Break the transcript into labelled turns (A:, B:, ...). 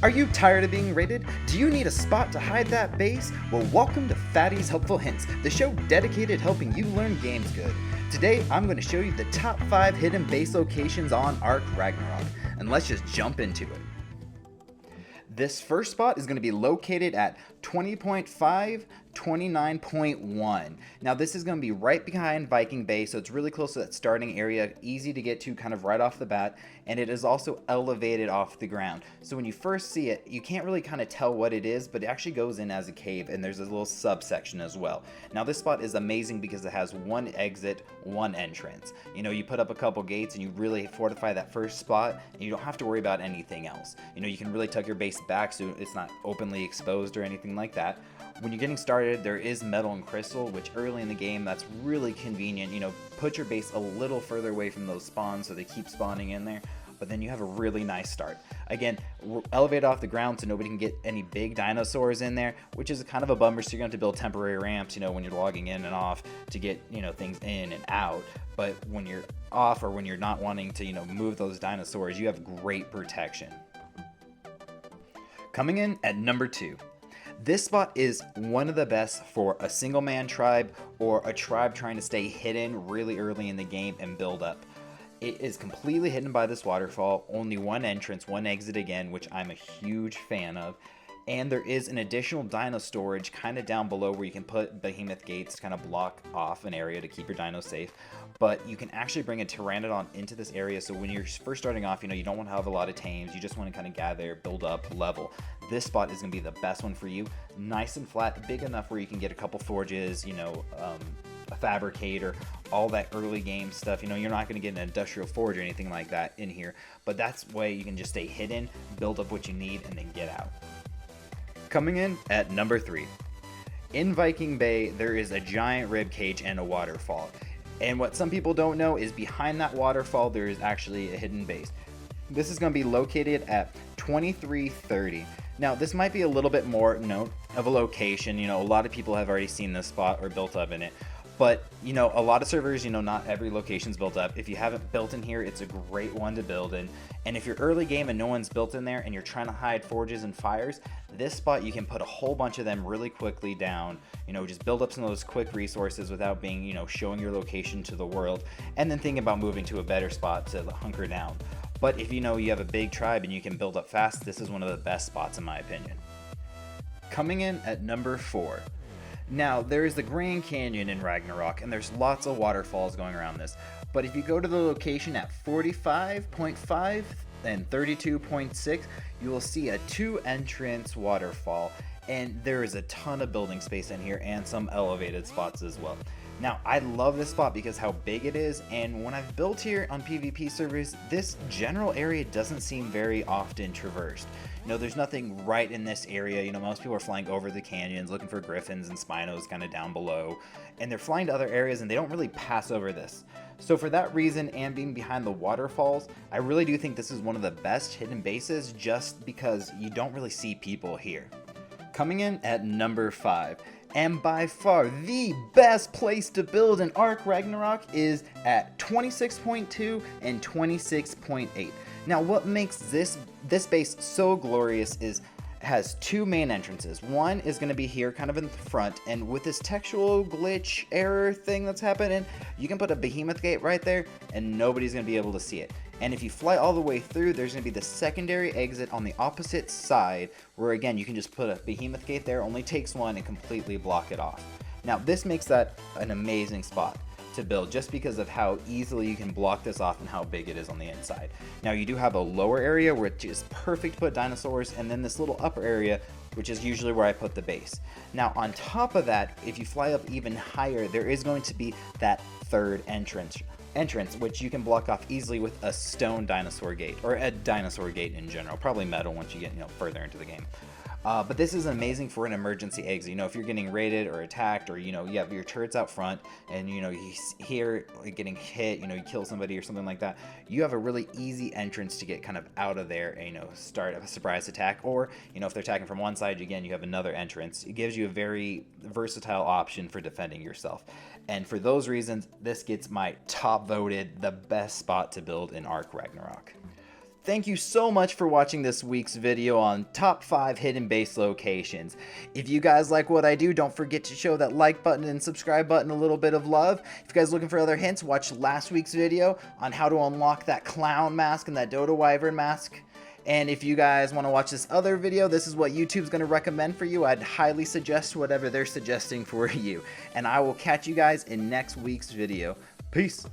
A: Are you tired of being raided? Do you need a spot to hide that base? Well, welcome to Fatty's Helpful Hints, the show dedicated to helping you learn games good. Today, I'm going to show you the top 5 hidden base locations on Ark Ragnarok, and let's just jump into it. This first spot is going to be located at 20.5, 29.1. Now this is going to be right behind Viking Bay, so it's really close to that starting area, easy to get to kind of right off the bat, and it is also elevated off the ground. So when you first see it, you can't really kind of tell what it is, but it actually goes in as a cave, and there's a little subsection as well. Now this spot is amazing because it has one exit, one entrance. You know, you put up a couple gates and you really fortify that first spot, and you don't have to worry about anything else. You know, you can really tuck your base back so it's not openly exposed or anything like that. When you're getting started, there is metal and crystal, which early in the game, that's really convenient. You know, put your base a little further away from those spawns so they keep spawning in there, but then you have a really nice start. Again, elevate off the ground so nobody can get any big dinosaurs in there, which is kind of a bummer, so you're going to have to build temporary ramps, you know, when you're logging in and off to get, you know, things in and out. But when you're off or when you're not wanting to, you know, move those dinosaurs, you have great protection. Coming in at number 2. This spot is one of the best for a single man tribe or a tribe trying to stay hidden really early in the game and build up. It is completely hidden by this waterfall, only one entrance, one exit again, which I'm a huge fan of. And there is an additional dino storage kind of down below where you can put behemoth gates to kind of block off an area to keep your dinos safe. But you can actually bring a pteranodon into this area, so when you're first starting off, you know, you don't want to have a lot of tames, you just want to kind of gather, build up, level. This spot is going to be the best one for you. Nice and flat, big enough where you can get a couple forges, you know, a fabricator, all that early game stuff. You know, you're not going to get an industrial forge or anything like that in here, but that's way you can just stay hidden, build up what you need, and then get out. Coming in at number 3. In Viking Bay, there is a giant rib cage and a waterfall. And what some people don't know is behind that waterfall, there is actually a hidden base. This is going to be located at 2330. Now, this might be a little bit more known of a location. You know, a lot of people have already seen this spot or built up in it. But, you know, a lot of servers, you know, not every location's built up. If you haven't built in here, it's a great one to build in. And if you're early game and no one's built in there and you're trying to hide forges and fires, this spot you can put a whole bunch of them really quickly down. You know, just build up some of those quick resources without being, you know, showing your location to the world. And then think about moving to a better spot to hunker down. But if you know you have a big tribe and you can build up fast, this is one of the best spots in my opinion. Coming in at number 4. Now, there is the Grand Canyon in Ragnarok, and there's lots of waterfalls going around this. But if you go to the location at 45.5 and 32.6, you will see a 2-entrance waterfall, and there is a ton of building space in here and some elevated spots as well. Now, I love this spot because how big it is, and when I've built here on PvP servers, this general area doesn't seem very often traversed. You know, there's nothing right in this area. You know, most people are flying over the canyons looking for griffins and spinos kind of down below, and they're flying to other areas and they don't really pass over this. So for that reason, and being behind the waterfalls, I really do think this is one of the best hidden bases just because you don't really see people here. Coming in at number 5, and by far the best place to build in Ark Ragnarok is at 26.2 and 26.8. Now, what makes this base so glorious is it has 2 main entrances. One is going to be here kind of in the front, and with this textual glitch error thing that's happening, you can put a behemoth gate right there and nobody's going to be able to see it. And if you fly all the way through, there's going to be the secondary exit on the opposite side where, again, you can just put a behemoth gate there, only takes one, and completely block it off. Now, this makes that an amazing spot to build just because of how easily you can block this off and how big it is on the inside. Now, you do have a lower area where it's just perfect to put dinosaurs, and then this little upper area, which is usually where I put the base. Now, on top of that, if you fly up even higher, there is going to be that 3rd entrance, which you can block off easily with a stone dinosaur gate, or a dinosaur gate in general, probably metal once you get, you know, further into the game. But this is amazing for an emergency exit. You know, if you're getting raided or attacked, or, you know, you have your turrets out front and, you know, you hear getting hit, you know, you kill somebody or something like that, you have a really easy entrance to get kind of out of there and, you know, start a surprise attack. Or, you know, if they're attacking from one side, again, you have another entrance. It gives you a very versatile option for defending yourself. And for those reasons, this gets my top voted the best spot to build in Ark Ragnarok. Thank you so much for watching this week's video on top 5 hidden base locations. If you guys like what I do, don't forget to show that like button and subscribe button a little bit of love. If you guys are looking for other hints, watch last week's video on how to unlock that clown mask and that Dodo Wyvern mask. And if you guys want to watch this other video, this is what YouTube's going to recommend for you. I'd highly suggest whatever they're suggesting for you. And I will catch you guys in next week's video. Peace.